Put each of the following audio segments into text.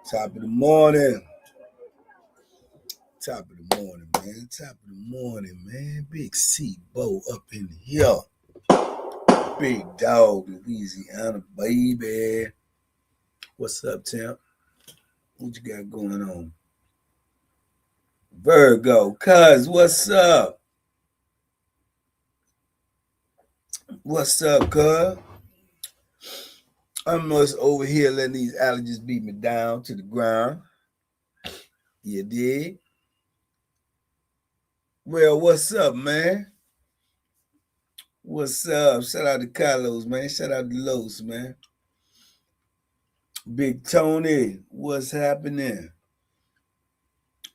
Top of the morning. Top of the morning, man. Top of the morning, man. Big C-Bo up in here. Big dog, Louisiana, baby. What's up, Tim? What you got going on? Virgo, cuz, what's up? What's up, cuz? I'm just over here letting these allergies beat me down to the ground. You dig? Well, what's up, man? What's up? Shout out to Carlos, man. Shout out to Los, man. Big Tony, what's happening?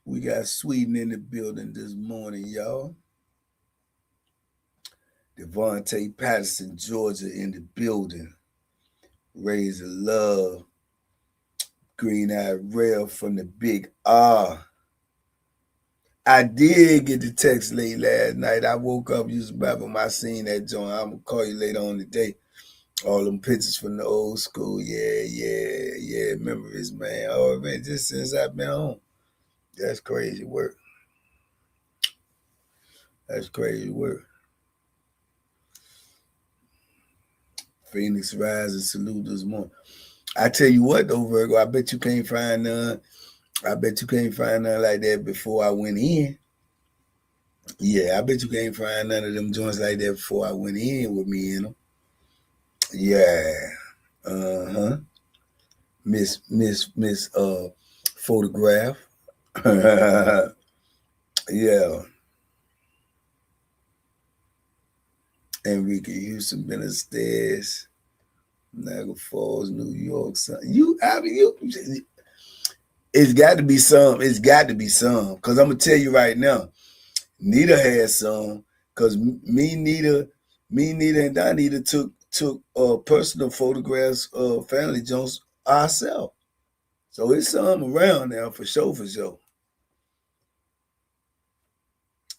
We got Sweden in the building this morning, y'all. Devontae Patterson, Georgia in the building. Raise the love. Green Eyed Rail from the Big R. I did get the text late last night. I woke up, used the bathroom. I seen that joint. I'm going to call you later on today. All them pictures from the old school. Yeah. Memories, man. Oh, man, just since I've been home. That's crazy work. That's crazy work. Phoenix rise and salute this morning. I tell you what, though, Virgo, I bet you can't find none. I bet you can't find none like that before I went in. Yeah, I bet you can't find none of them joints like that before I went in with me in them. Yeah. Miss Photograph. Yeah. Enrique Houston, Benestez, Niagara Falls, New York. It's got to be some. It's got to be some. Because I'm going to tell you right now, Nita had some. Because me, Nita, and Donita took personal photographs of Family Jones ourselves. So it's some around now for sure.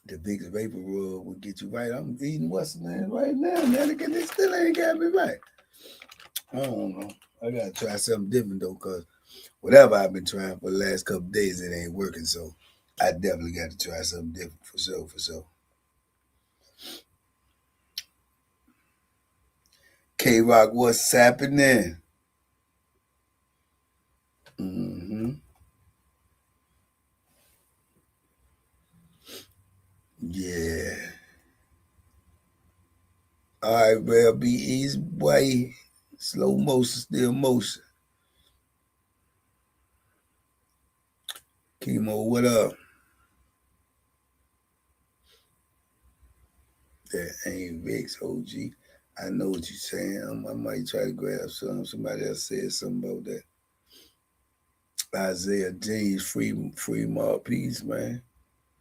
The biggest vapor rub will get you right. I'm eating what's the name right now, man. They still ain't got me right. I don't know. I gotta try something different though, cause whatever I've been trying for the last couple of days, it ain't working. So I definitely got to try something different for sure. K-Rock, what's happening? Yeah. All right, well, be easy, boy. Slow motion, still motion. Chemo, what up? That ain't Vic's OG. I know what you're saying. I might try to grab some. Somebody else said something about that. Isaiah James, free Mark Peace, man.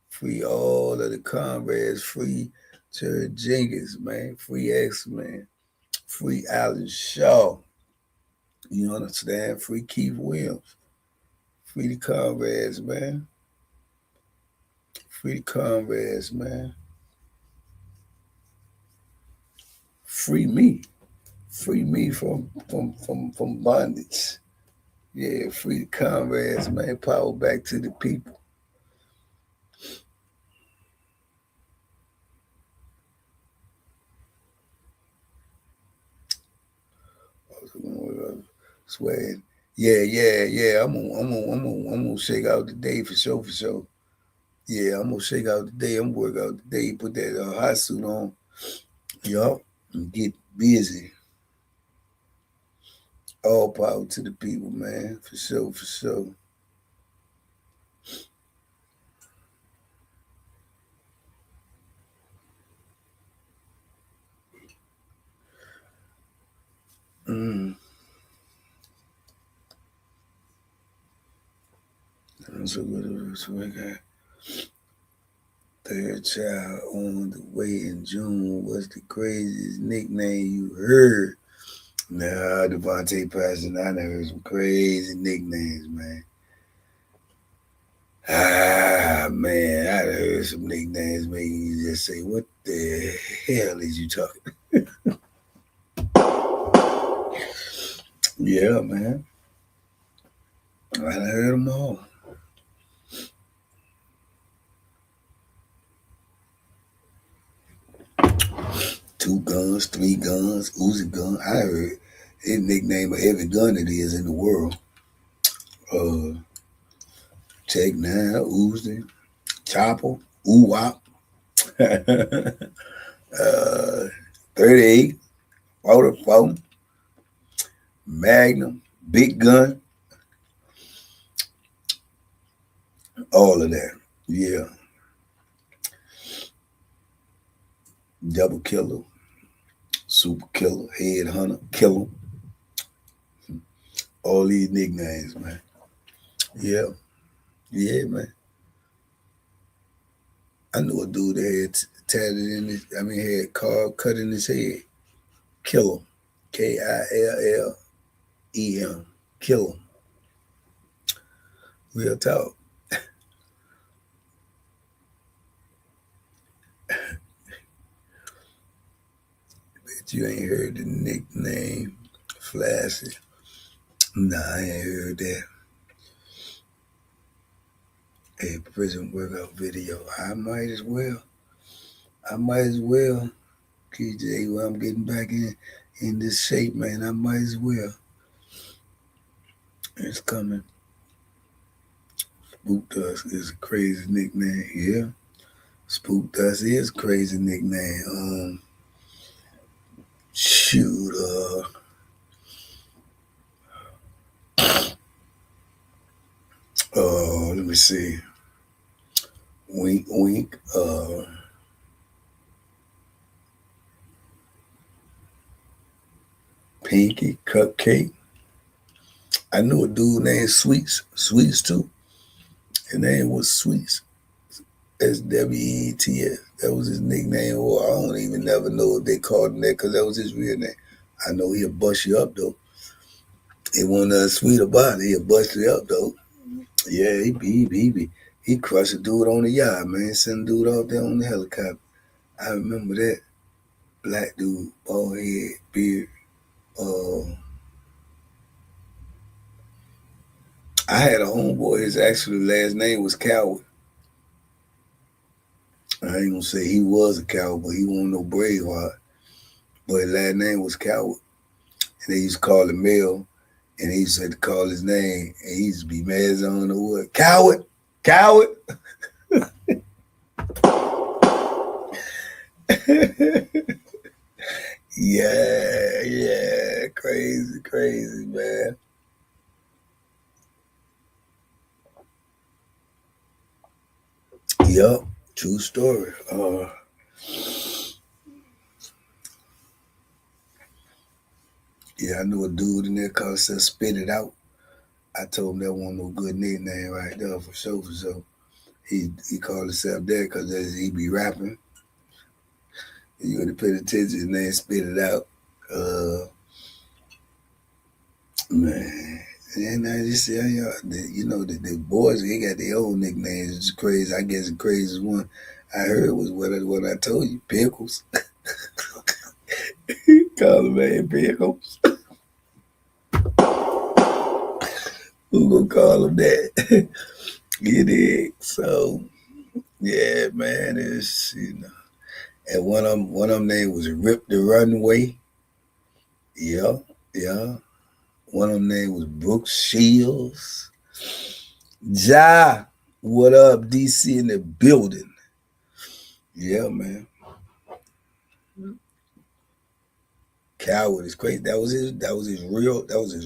Free all of the comrades. Free Terry Jenkins, man. Free X, man. Free Alan Shaw. You understand? Free Keith Williams. Free the comrades, man. Free the comrades, man. Free me. Free me from bondage. Yeah, free the comrades, man. Power back to the people. Swag. Yeah. I'm gonna shake out today for sure. Yeah, I'm gonna shake out today. I'm gonna work out today. Put that hot suit on. Yup, and get busy. All power to the people, man. For sure. So I got third child on the way in June. What's the craziest nickname you heard? Nah, Devontae Patterson, I done heard some crazy nicknames, man. Man, I done heard some nicknames making you just say, what the hell is you talking? Yeah, man. I heard them all. 2 guns, 3 guns, Uzi gun. I heard his nickname of every gun it is in the world. Tech 9, Uzi, Chopper, Wop, 38, 44, Magnum, Big Gun, all of that. Yeah. Double Killer, Super Killer, Head Hunter, Killer. All these nicknames, man. Yeah. Yeah, man. I knew a dude that had tatted in his, had carved, cut in his head. Killer. Killem. Killer. Real talk. Bet you ain't heard the nickname Flashy. Nah, I ain't heard that. A prison workout video. I might as well. KJ, well, I'm getting back in this shape, man. I might as well. It's coming. Spook Dust is a crazy nickname. Yeah. Spook Dust is a crazy nickname. Shoot, let me see. Wink, wink. Pinky, Cupcake. I knew a dude named Sweets. Sweets too. His name was Sweets. SWEETS. That was his nickname. Or I don't even never know if they called him that because that was his real name. I know he'll bust you up though. It wasn't nothing sweet about it. He'll bust you up though. Yeah, he crushed a dude on the yacht, man. Sent a dude out there on the helicopter. I remember that. Black dude, bald head, beard. I had a homeboy. His actual last name was Coward. I ain't gonna say he was a coward, but he wasn't no Braveheart. But his last name was Coward. And they used to call him Mel. And he used to call his name. And he used to be mad as I don't know what. Coward! Coward! Yeah. Crazy, man. Yup. True story. Yeah, I knew a dude in there called himself Spit It Out. I told him that wasn't no good nickname right there for sure. He called himself that because he be rapping. You got to pay attention, his name Spit It Out. Man. And I just say, the boys, they got their own nicknames. It's crazy. I guess the craziest one I heard was what I told you, Pickles. Call him man Pickles. Who gonna call him that? You dig? So, yeah, man, it's, and one of them names was Rip the Runway. Yeah. One of them names was Brooks Shields. Ja, what up, DC in the building? Yeah, man. Coward is crazy. That was his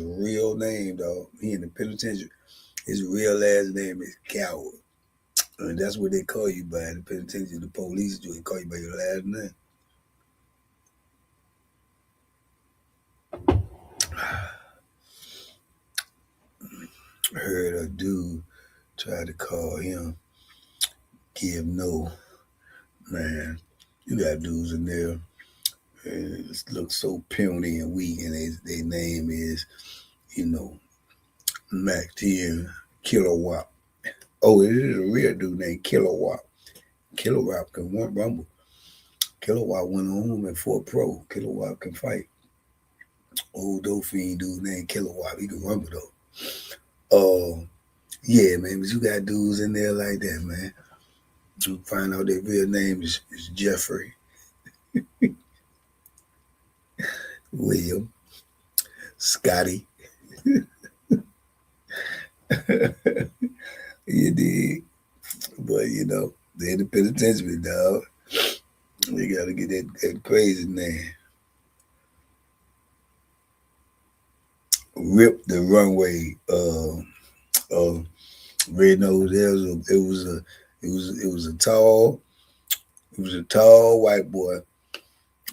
real name, dog. He in the penitentiary. His real last name is Coward. And that's what they call you by in the penitentiary. The police do. They call you by your last name. I heard a dude try to call him Give No. Man, you got dudes in there. It looks so puny and weak, and their name is, Mac 10 Kilowatt. Oh, it is a real dude named Kilowatt. Kilowatt can rumble. Kilowatt went on home at Fort Pro. Kilowatt can fight. Old dope fiend dude named Kilowatt. He can rumble though. Yeah, man, but you got dudes in there like that, man. You find out their real name is Jeffrey, William, Scotty. You did. But, they in the penitentiary, dog. They got to get that crazy man. Rip the runway. Red Nose. It was a tall white boy.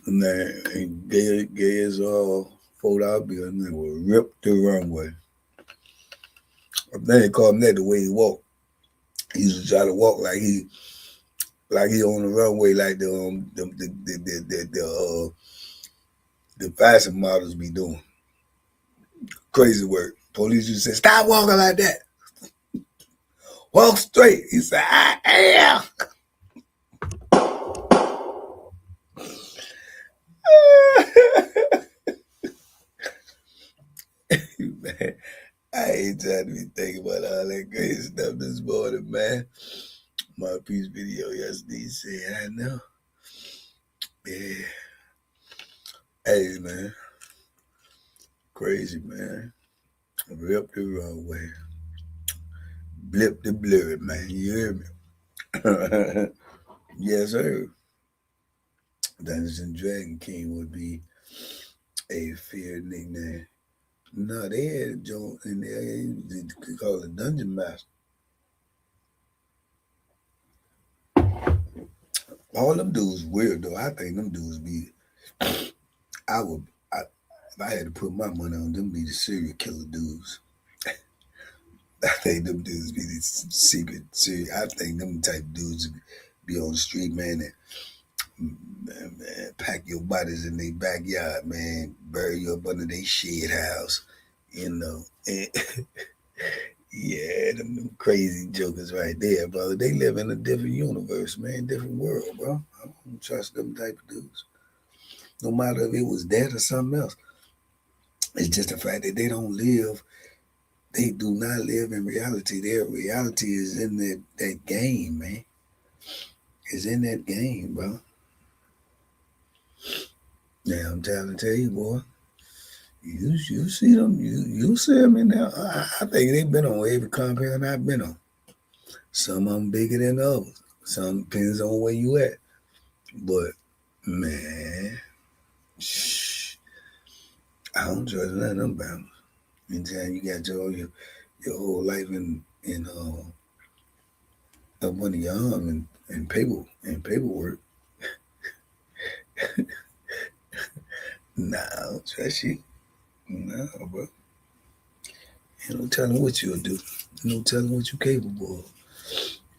And then gay as $4 bill, and they would rip the runway. I think they called him that the way he walked. He used to try to walk like he on the runway, like the fashion models be doing. Crazy work. Police used to say, "Stop walking like that. Walk straight." He said, "I am." Man, I ain't trying to be thinking about all that crazy stuff this morning, man. My piece video yesterday said, "I know." Yeah. Hey, man. Crazy, man. Rip the wrong way. Blip the blurry, man. You hear me? Yes, sir. Dungeons and Dragon King would be a fair nickname. No, they had a joint in there. They call it Dungeon Master. All them dudes weird though. I think them dudes be. I would. If I had to put my money on them, be the serial killer dudes. I think them dudes be the secret serial. I think them type of dudes be on the street, man, and man, pack your bodies in their backyard, man, bury you up under their shed house, And, yeah, them crazy jokers right there, brother. They live in a different universe, man, different world, bro. I don't trust them type of dudes. No matter if it was that or something else. It's just the fact that they don't live. They do not live in reality. Their reality is in that game, man. It's in that game, bro. Now I'm trying to tell you, boy. You see them. You see them in there. I think they've been on every compound I've been on. Some of them bigger than others. Some depends on where you at. But man, shh, I don't trust none of them boundaries. Anytime you got your whole life in up under your arm and paperwork. Nah, I don't trust you. Nah, bro. Ain't no telling what you'll do. Ain't no telling what you're capable of.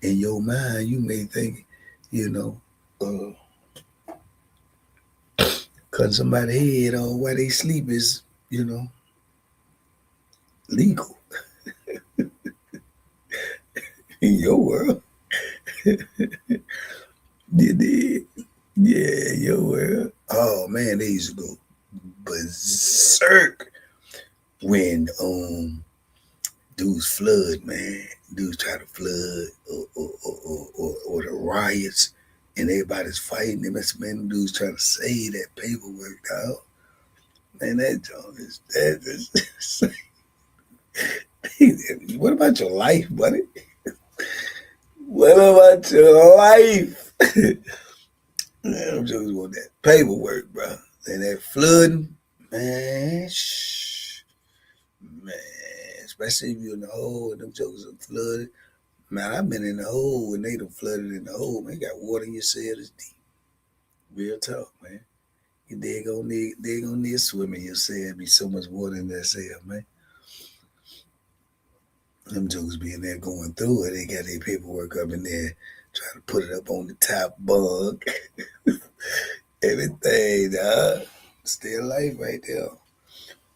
In your mind, you may think, you know, uh, cutting somebody's head off while they sleep is, legal in your world. You did. Yeah, your world. Oh man, they used to go berserk when dudes flood, man. Dudes try to flood or the riots and everybody's fighting. They must man dudes trying to save that paperwork, dog. Man, that joke is that is what about your life, buddy? What about your life? Man, I'm just want that paperwork, bro. And that flooding, man, man, especially if you're in the hole and them jokers are flooded. Man, I've been in the hole when they done flooded in the hole. Man, you got water in your cell that's deep. Real talk, man. They gonna need swimming in your cell. Be so much water in that cell, man. Them jokers be in there going through it. They got their paperwork up in there, trying to put it up on the top bunk. Everything, dog. Still life right there.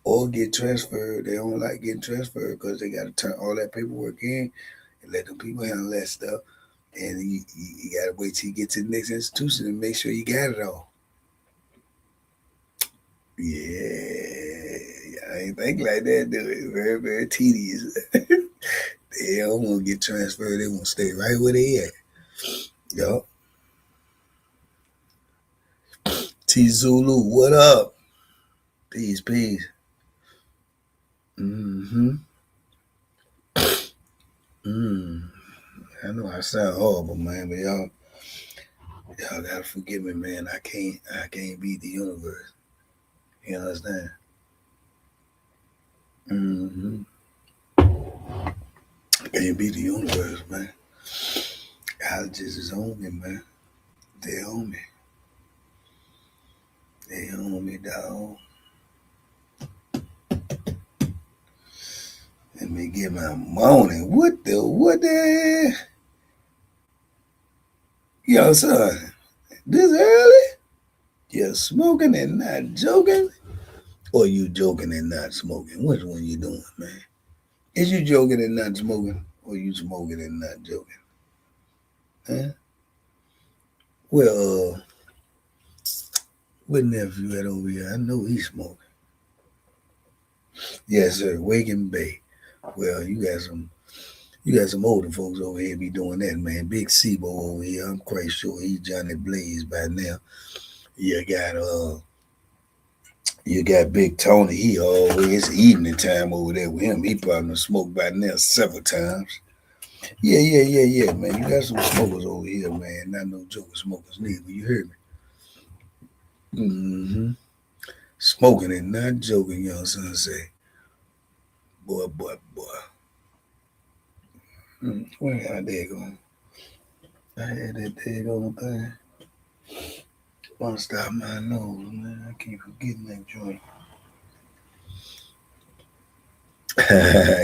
Or get transferred. They don't like getting transferred because they got to turn all that paperwork in and let them people handle that stuff. And you got to wait till you get to the next institution and make sure you got it all. Yeah, I can't think like that, do it. Very, very tedious. They don't want to get transferred. They want to stay right where they at. Yup. T Zulu, what up? Peace, peace. Mm-hmm. I know I sound horrible, man, but y'all gotta forgive me, man. I can't beat the universe. You understand? Mm-hmm. I can't beat the universe, man. Allergies is on me, man. They on me. They on me, dog. Let me get my morning. What the? Yo, son, this early? You're smoking and not joking? Or you joking and not smoking? Which one you doing, man? Is you joking and not smoking? Or you smoking and not joking? Huh? Well, what nephew at over here? I know he's smoking. Yes, sir. Wake and bake. Well, you got some older folks over here be doing that, man. Big Sebo over here. I'm quite sure he's Johnny Blaze by now. You got you got Big Tony. He always evening time over there with him. He probably smoked by now several times. Yeah, man. You got some smokers over here, man. Not no joker smokers neither. You heard me? Mm-hmm. Smoking and not joking, young son say. Boy. Where had that going? I had that daggone thing. Want to stop my nose, man. I keep forgetting that joint.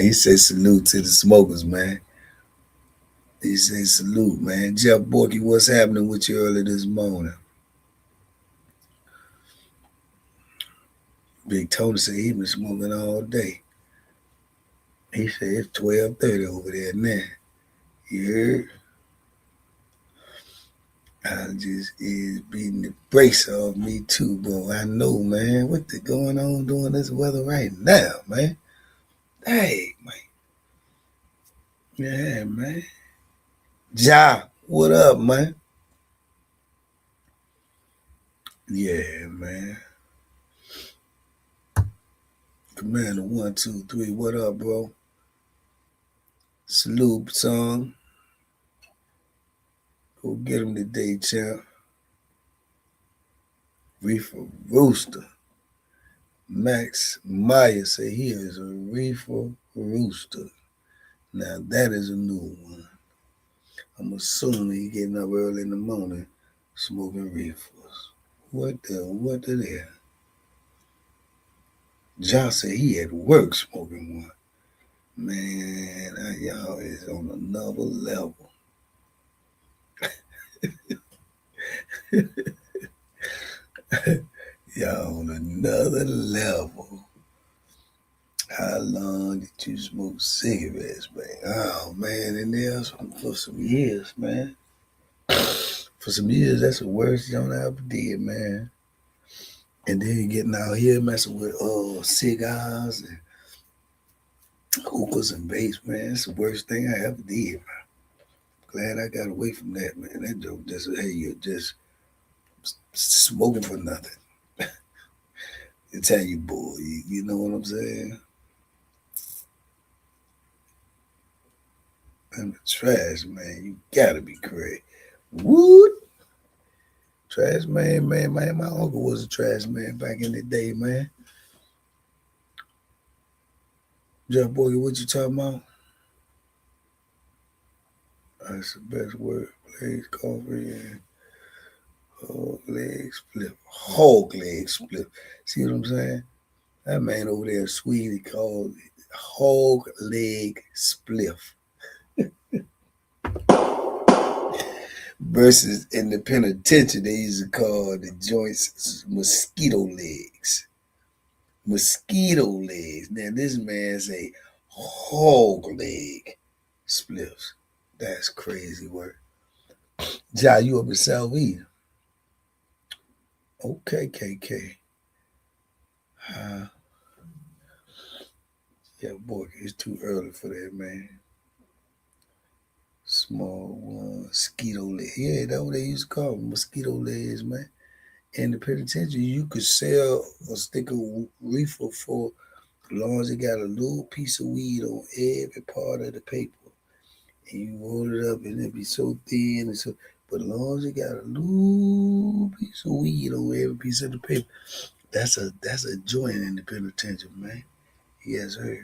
He said salute to the smokers, man. He said salute, man. Jeff Borky, what's happening with you early this morning? Big Tony said he been smoking all day. He said it's 12:30 over there now. You heard? I just is beating the brakes off me too, bro. I know, man. What the going on doing this weather right now, man? Hey, man. Yeah, man. Ja, what up, man? Yeah, man. Commander 123, what up, bro? Salute song. Go get him today, champ. Reefer Rooster. Max Meyer say he is a Reefer Rooster. Now that is a new one. I'm assuming he getting up early in the morning smoking reefers. What the hell? John said he at work smoking one. Man, y'all is on another level. Y'all on another level. How long did you smoke cigarettes, man? Oh man, and there's for some years, man. For some years, that's the worst joint I ever did, man. And then getting out here messing with cigars and hookahs and vapes, man. It's the worst thing I ever did, man. Glad I got away from that, man. That joke just, hey, you're just smoking for nothing. Italian boy, you know what I'm saying? I'm the trash, man. You gotta be crazy. Woot! Trash man. My uncle was a trash man back in the day, man. Jeff Boy, what you talking about? That's the best word. Blaze coffee and hog leg split. Hog leg split. See what I'm saying? That man over there in Sweden called it hog leg spliff. Versus in the penitentiary, they used to call the joints mosquito legs. Mosquito legs. Now this man say hog leg spliffs. That's crazy work. Ja, you up in South East? Okay, KK. Yeah, boy, it's too early for that, man. Small one, mosquito leg. Yeah, that's what they used to call them, mosquito legs, man. In the penitentiary, you could sell a stick of reefer for as long as it got a little piece of weed on every part of the paper. And you roll it up and it be so thin and so, but as long as it got a little piece of weed on every piece of the paper, that's a joint in the penitentiary, man. Yes, sir.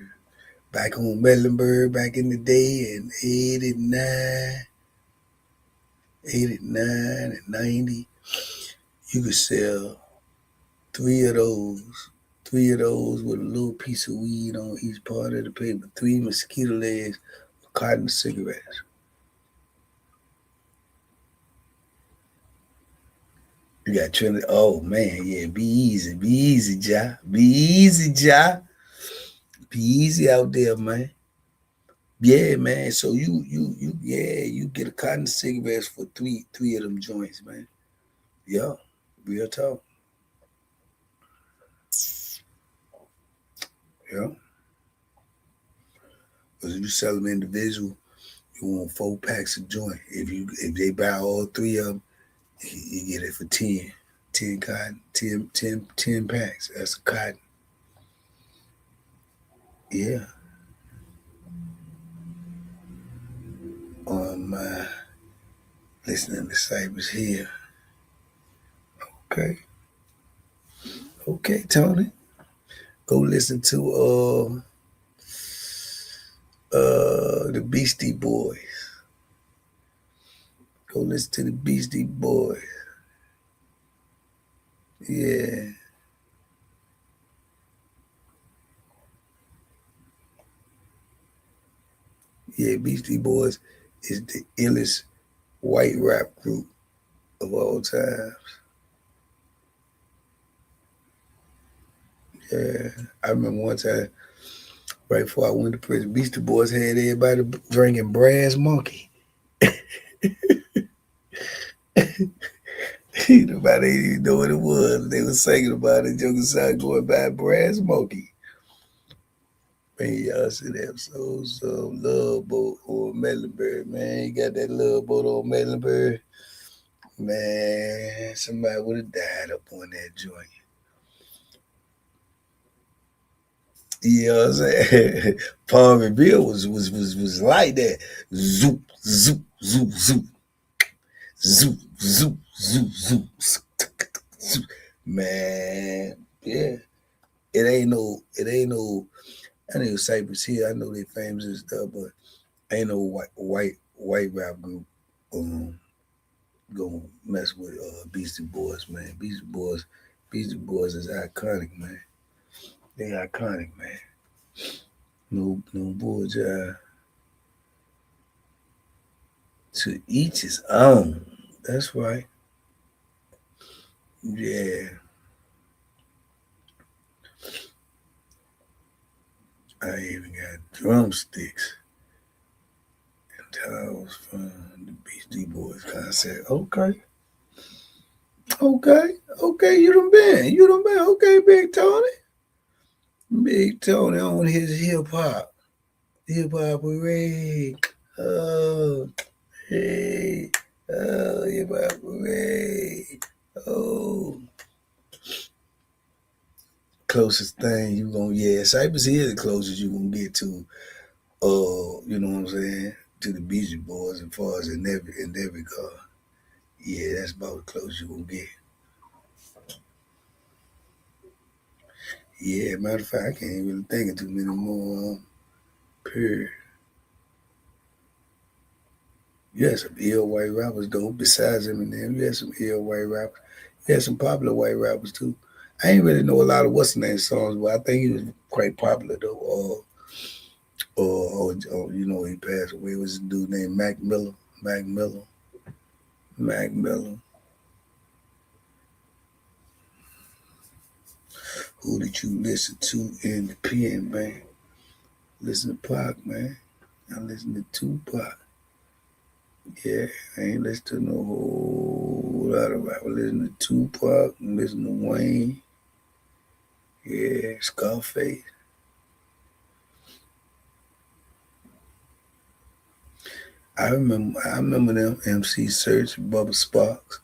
Back on Mecklenburg back in the day in 89 and 90, you could sell three of those. Three of those with a little piece of weed on each part of the paper. Three mosquito legs, a carton of cigarettes. You got Trinity. Oh man, yeah. Be easy, Ja. Be easy, Ja. Be easy out there, man. Yeah, man. So you get a carton of cigarettes for three of them joints, man. Yeah, real talk. Yeah, because if you sell them individual, you want 4 packs of joint. If they buy all three of them, you get it for 10. 10 cotton, 10 packs. That's a cotton. Yeah. On my listening to Cypress Hill. Okay. Okay, Tony. Go listen to the Beastie Boys. Go listen to the Beastie Boys. Yeah. Yeah, Beastie Boys is the illest white rap group of all time. Yeah. I remember one time, right before I went to prison, Beastie Boys had everybody drinking Brass Monkey. Nobody even know what it was. They were singing about it. Joker started going by Brass Monkey. Man, y'all should have some love boat on Mecklenburg, man. You got that love boat on Mecklenburg. Man, somebody would have died up on that joint. You know what I'm saying? Palm and Bill was like that. Zoop, zoop, zoop, zoop, zoop, zoop, zoop, zoop, zoop. Man, yeah. It ain't no I know Cypress Hill, I know they famous and stuff, but ain't no white rap group um gonna mess with Beastie Boys, man. Beastie Boys is iconic, man. They iconic, man. No boys to each his own. That's right. Yeah. I even got drumsticks and towels from the Beastie Boys concert. Okay. Okay. Okay, you done been. Okay, Big Tony. Big Tony on his hip hop. Hip hop parade. Oh, hey. Oh, hip hop parade. Oh. Closest thing you gonna, yeah, Cypress Hill the closest you gonna get to you know what I'm saying, to the Beastie Boys as far as in that regard. Yeah, that's about the closest you gonna get. Yeah, matter of fact, I can't really think of too many more period. You had some ill white rappers though, besides Eminem. You had some ill white rappers. You had some popular white rappers too. I ain't really know a lot of what's the name songs, but I think he was quite popular though. You know, he passed away. It was a dude named Mac Miller. Mac Miller. Mac Miller. Who did you listen to in the pen, man? Listen to Pac, man. I listen to Tupac. Yeah, I ain't listen to no whole lot of rap. I listen to Tupac, I listen to Wayne. Yeah, Scarface. I remember them MC Search, Bubba Sparks.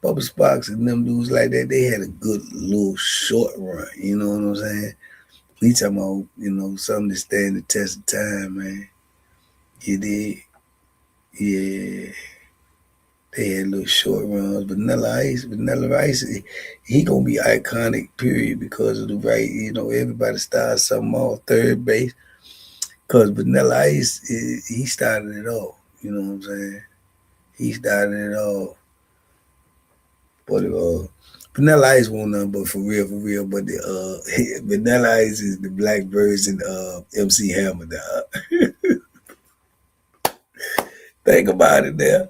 Bubba Sparks and them dudes like that, they had a good little short run. You know what I'm saying? We talking about, something to stand the test of time, man. You did? Yeah. They had little short runs. Vanilla Ice, he gonna be iconic, period, because of the right, everybody starts something off third base. Cause Vanilla Ice, he started it all. You know what I'm saying? He started it all. But Vanilla Ice won't nothing but for real. But the Vanilla Ice is the black version of MC Hammer. Dog. Think about it, there.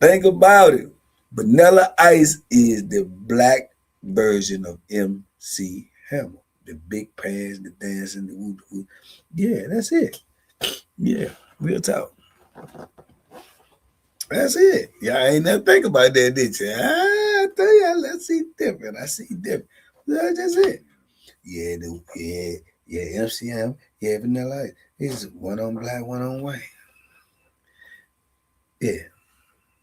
Think about it. Vanilla Ice is the black version of MC Hammer. The big pants, the dancing, the woo woo. Yeah, that's it. Yeah, real talk. That's it. Y'all ain't never think about that, did you? I tell you, I see different. I see different. That's just it. Yeah, MCM, yeah, Vanilla Ice. It's one on black, one on white. Yeah,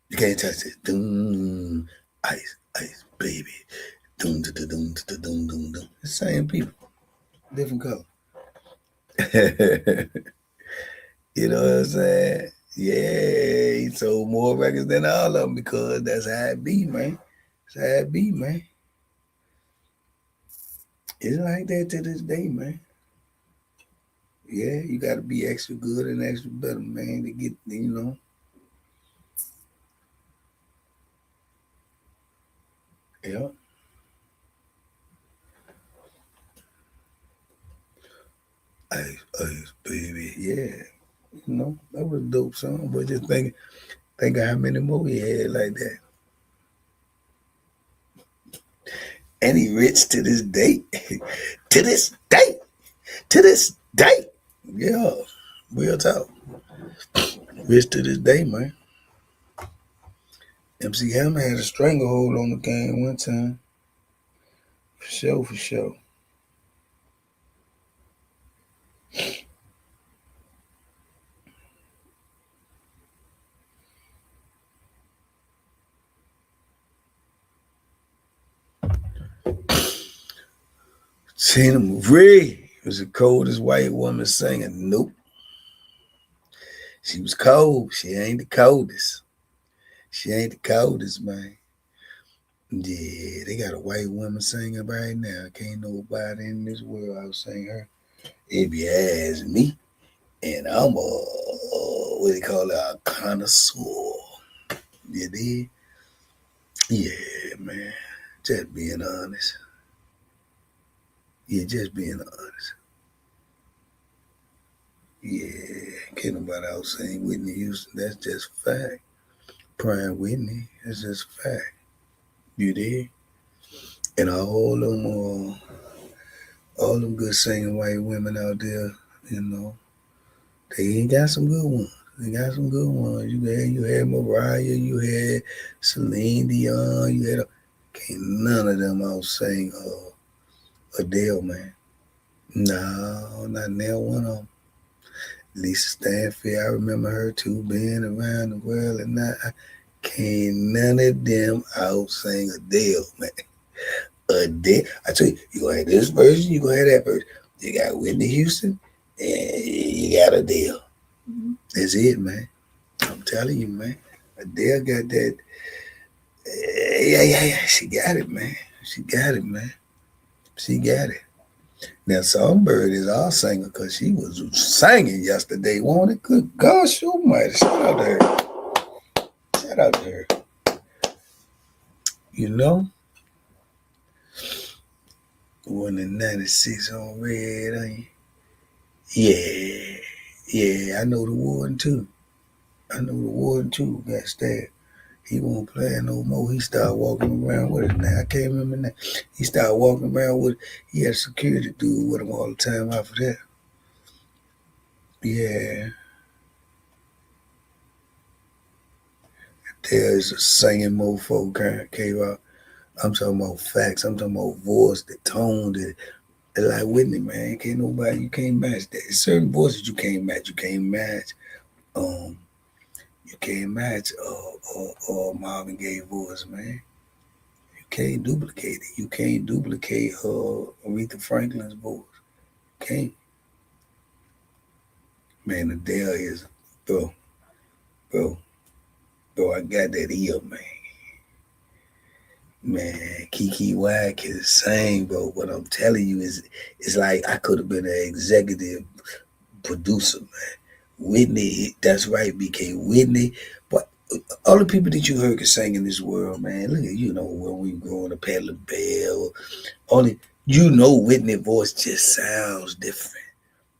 you can't touch it. Doom, ice, baby. Doom, doom, doom, doom, doom, doom, doom. The same people, different color. You know what I'm saying? Yeah, he sold more records than all of them because that's how it be, man. That's how it be, man. It's like that to this day, man. Yeah, you got to be extra good and extra better, man, to get. Yeah. Ice, baby. Yeah. That was a dope song, but just think of how many more he had like that. And he rich to this day. To this day. To this day. Yeah. Real talk. Rich to this day, man. MC Hammer had a stranglehold on the game one time. For sure, for sure. Tina Marie was the coldest white woman singing. Nope. She was cold. She ain't the coldest. She ain't the coldest, man. Yeah, they got a white woman singing right now. Can't nobody in this world outsing her. If you ask me, and I'm what they call it, a connoisseur. You did? Yeah, man. Just being honest. Yeah, just being honest. Yeah, can't nobody outsing Whitney Houston. That's just fact. Prime Whitney. That's just fact. You did? And all them good singing white women out there, you know, they ain't got some good ones. They got some good ones. You had Mariah, you had Celine Dion, can't none of them out sing Adele, man. No, not now one of them. Lisa Stanfield, I remember her too, being around the world, and can't none of them out sing Adele, man. Adele, I tell you, you gonna have this version, you gonna have that version. You got Whitney Houston, and you got Adele. That's it, man. I'm telling you, man. Adele got that. Yeah. She got it, man. She got it, man. She got it. Now, Songbird is our singer because she was singing yesterday, wasn't it? Good gosh almighty. Shout out to her. Shout out to her. You know? One in 96 on Red, ain't you? Yeah. Yeah, I know the warden too. I know the warden too got stabbed. He won't play no more. He started walking around with it now. I can't remember now. He started walking around with it. He had a security dude with him all the time after that. Yeah. There's a singing mofo came out. I'm talking about facts. I'm talking about voice, the tone, like Whitney, man. Can't nobody, you can't match that. Certain voices you can't match. You can't match um You can't match Marvin Gaye voice, man. You can't duplicate it. You can't duplicate Aretha Franklin's voice. Can't. Man, Adele is, bro, bro, bro. I got that ear, man. Man, Kiki White can sing, bro. What I'm telling you is, it's like I could have been an executive producer, man. Whitney, that's right, BK. Whitney, but all the people that you heard can sing in this world, man. Look at when we growing up, Pat LaBelle. Only Whitney voice just sounds different.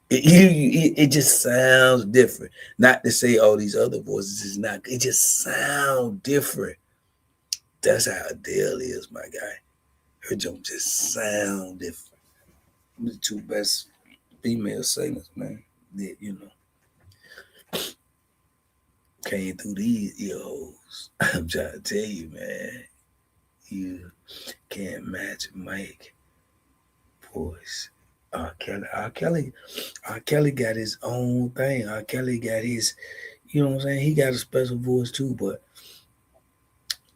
It just sounds different. Not to say all these other voices is not. It just sounds different. That's how Adele is, my guy. Her jump just sound different. The two best female singers, man. That came through these ear holes. I'm trying to tell you, man. You can't match Mike voice. R. Kelly got his own thing. R. Kelly got his, what I'm saying? He got a special voice too, but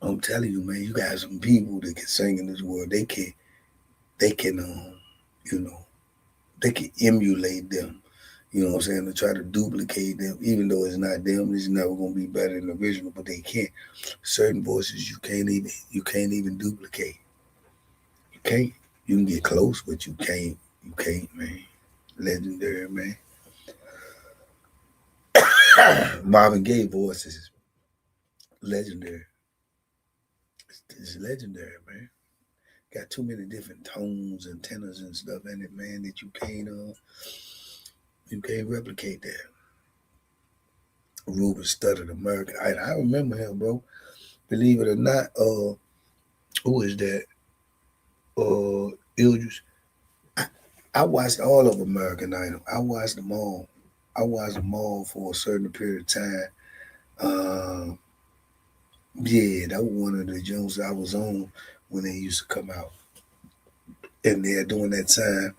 I'm telling you, man, you got some people that can sing in this world. They can, they can emulate them. You know what I'm saying? To try to duplicate them, even though it's not them, it's never gonna be better than the original. But they can't. Certain voices you can't even duplicate. You can't. You can get close, but you can't. You can't, man. Legendary, man. Marvin Gaye voice is legendary. It's legendary, man. Got too many different tones and tenors and stuff in it, man, that you can't replicate that. Ruben Studdard, America. I remember him, bro. Believe it or not, who is that? Idris. I watched all of American Idol. I watched them all. I watched them all for a certain period of time. Yeah, that was one of the Jones I was on when they used to come out. And there during that time,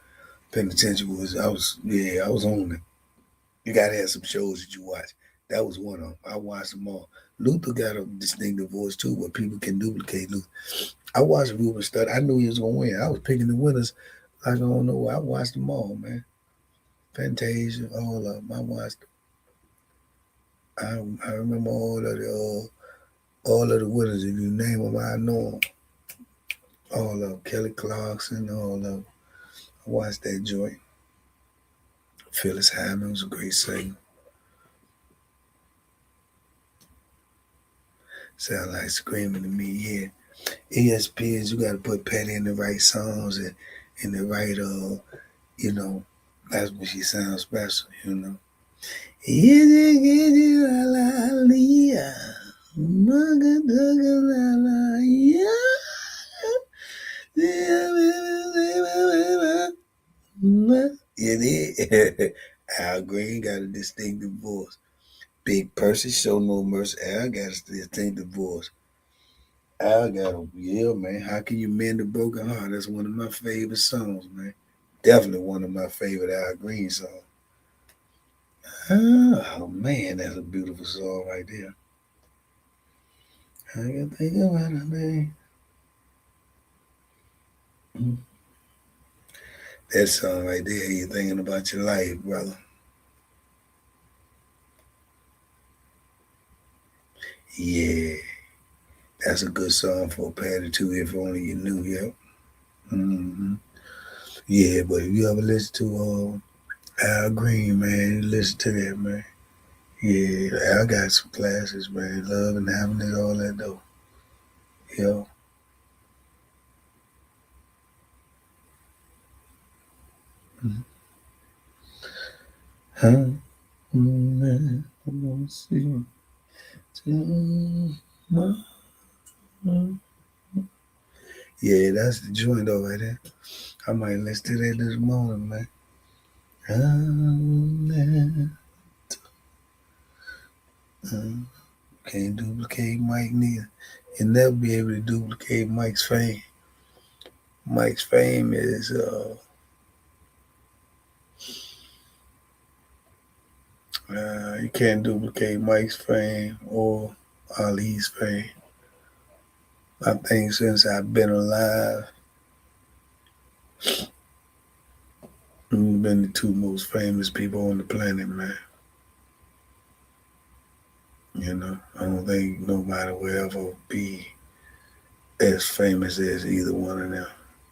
Penitentiary I was on it. You gotta have some shows that you watch. That was one of them. I watched them all. Luther got a distinctive voice too, where people can duplicate Luther. I watched Ruben Studdard. I knew he was gonna win. I was picking the winners. Like I don't know. I watched them all, man. Fantasia, all of them. I watched them. I remember all of the winners. If you name them, I know them. All of them. Kelly Clarkson, all of them. I watched that joint. Phyllis Hyman was a great singer. Sound like screaming to me, yeah. ESPNs, you gotta put Patty in the right songs and in the right that's when she sounds special, It is. Al Green got a distinctive voice. Big Percy, Show No Mercy. Al got a distinctive voice. Al got man. How can you mend a broken heart? That's one of my favorite songs, man. Definitely one of my favorite Al Green songs. Oh man, that's a beautiful song right there. I can think about it, man. That song right there, you're thinking about your life, brother. Yeah, that's a good song for a Patty too. If only you knew, yeah. Mm-hmm. Yeah, but if you ever listen to Al Green, man, listen to that, man. Yeah, I got some classes, man. Love and happiness, all that though. Yeah. Mm-hmm. Huh? Mm-hmm. I'm gonna see. Yeah, that's the joint though, right there. I might listen to that this morning, man. Can't duplicate Mike neither. You'll never be able to duplicate Mike's fame. Mike's fame is You can't duplicate Mike's fame or Ali's fame. I think since I've been alive, we've been the two most famous people on the planet, man. You know, I don't think nobody will ever be as famous as either one of them.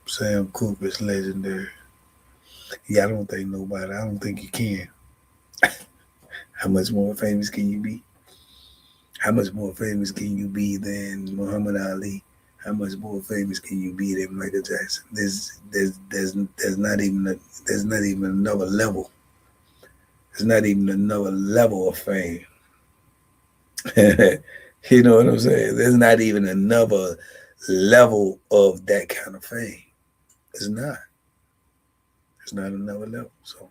Sam Cooke is legendary. Yeah, I don't think you can. How much more famous can you be? How much more famous can you be than Muhammad Ali? How much more famous can you be than Michael Jackson? There's not even another level. There's not even another level of fame. You know what I'm saying? There's not even another level of that kind of fame. It's not. It's not another level. So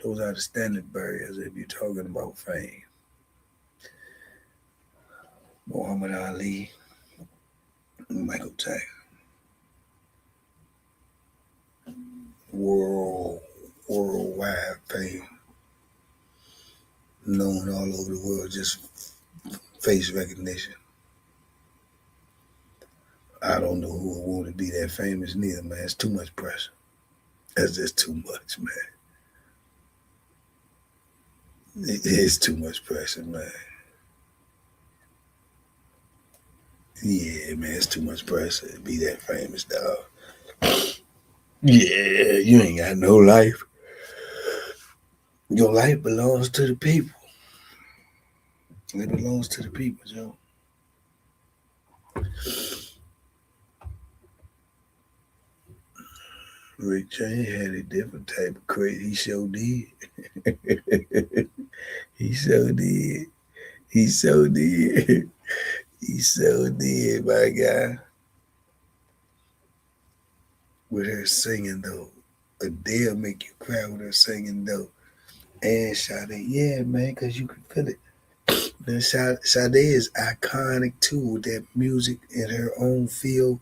those are the standard barriers if you're talking about fame. Muhammad Ali, Michael Jackson, worldwide fame, known all over the world, just face recognition. I don't know who would want to be that famous neither, man. It's too much pressure. That's just too much, man. It is too much pressure, man. Yeah, man, it's too much pressure to be that famous, dog. Yeah, you ain't got no life. Your life belongs to the people. It belongs to the people, Joe. Rick James had a different type of crazy. He sure did. He sure did. He sure did. He sure did, my guy. With her singing, though. Adele make you cry with her singing, though. And Sade, yeah, man, because you can feel it. Then Sade is iconic, too, with that music in her own field.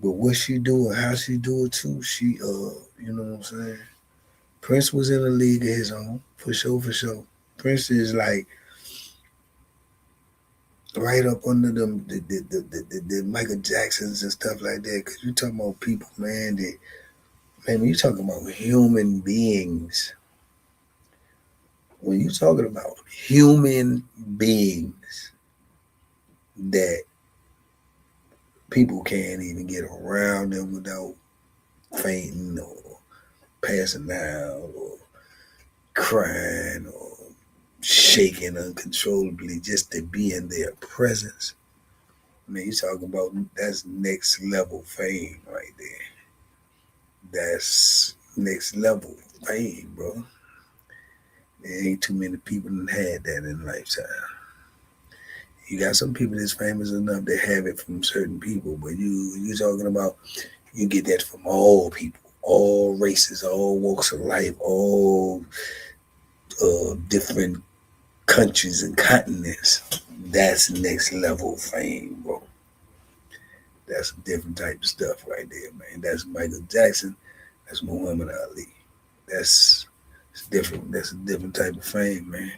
But what she do and how she do it, too, you know what I'm saying? Prince was in a league of his own, for sure, for sure. Prince is like right up under them, the Michael Jacksons and stuff like that. Because you talking about people, man, when you talking about human beings, when you talking about human beings that people can't even get around them without fainting or passing out or crying or shaking uncontrollably just to be in their presence. Man, you talking about that's next level fame right there. That's next level fame, bro. There ain't too many people that had that in lifetime. You got some people that's famous enough to have it from certain people, but you talking about you get that from all people, all races, all walks of life, all different countries and continents. That's next level fame, bro. That's a different type of stuff right there, man. That's Michael Jackson. That's Muhammad Ali. That's it's different. That's a different type of fame, man.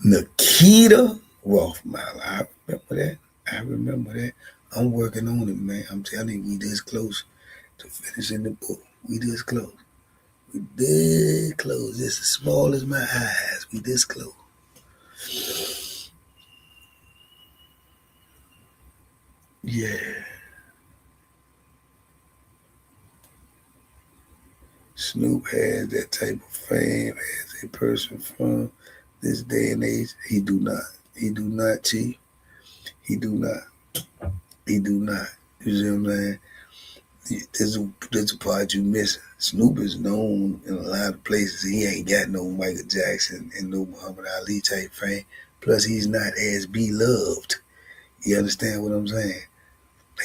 Nikita Rothmile. I remember that. I remember that. I'm working on it, man. I'm telling you, we this close to finishing the book. We this close. We this close. It's as small as my eyes. We this close. Yeah. Snoop has that type of fame as a person from this day and age. He do not. He do not, Chief. He do not. He do not. You see what I'm saying? There's a part you missing. Snoop is known in a lot of places. He ain't got no Michael Jackson and no Muhammad Ali type fame. Plus, he's not as beloved. You understand what I'm saying?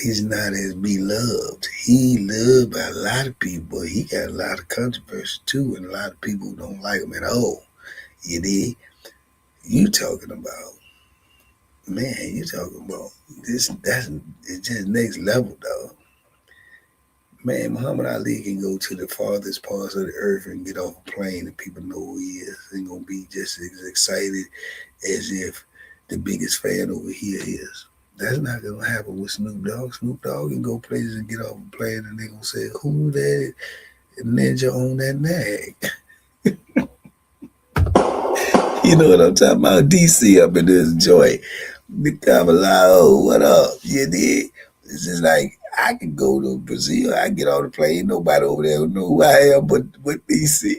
He's not as beloved. He loved by a lot of people, but he got a lot of controversy too, and a lot of people don't like him at all. You did? You talking about, man, you talking about this, it's just next level, dog. Man, Muhammad Ali can go to the farthest parts of the earth and get off a plane and people know who he is. Ain't gonna be just as excited as if the biggest fan over here is. That's not gonna happen with Snoop Dogg. Snoop Dogg can go places and get off a plane and they gonna say, who that ninja on that nag? You know what I'm talking about? DC up in this joint. The Cavalao, what up? You did? It's just like I can go to Brazil, I get on the plane, nobody over there will know who I am but DC.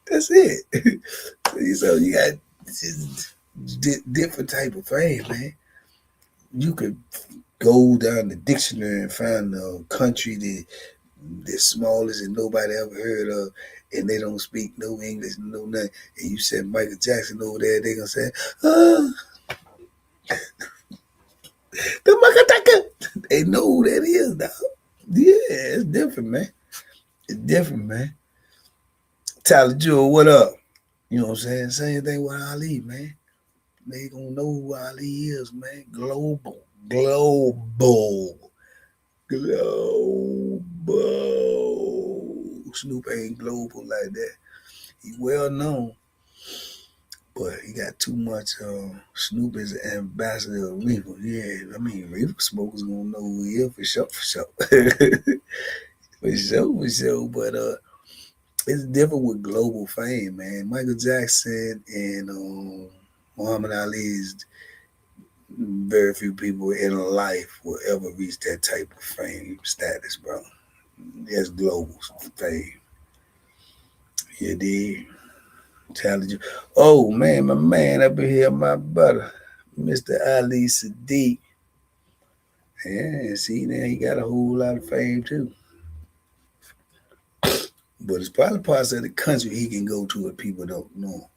That's it. So you got just different type of fame, man. You could go down the dictionary and find a country the smallest and nobody ever heard of, and they don't speak no English, no nothing. And you said Michael Jackson over there, they gonna say, oh, the Makataka. They know who that is, dog. Yeah, it's different, man. It's different, man. Tyler Jewell, what up? You know what I'm saying? Same thing with Ali, man. They gonna know who Ali is, man. Global. Snoop ain't global like that. He well known, but he got too much. Snoop is an ambassador of reefer. Yeah, I mean reefer smokers gonna know who he is for sure, for sure. But it's different with global fame, man. Michael Jackson and Muhammad Ali's very few people in life will ever reach that type of fame status, bro. That's global fame. You did. Challenge. Oh man, my man up in here, my brother, Mr. Ali Sadiq. Yeah, see now he got a whole lot of fame too. But it's probably parts of the country he can go to that people don't know.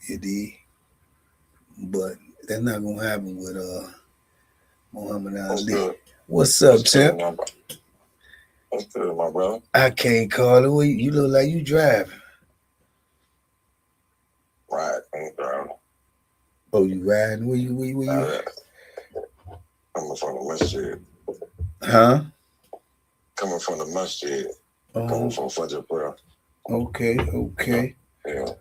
You did. But that's not gonna happen with Muhammad Ali. What's up, champ? What's good, my brother? I can't call it. You look like you driving. Right, I'm driving. Oh, you riding? Where you? Coming from the masjid. Huh? Coming from the masjid. Coming from Fajr prayer. Okay. Yeah.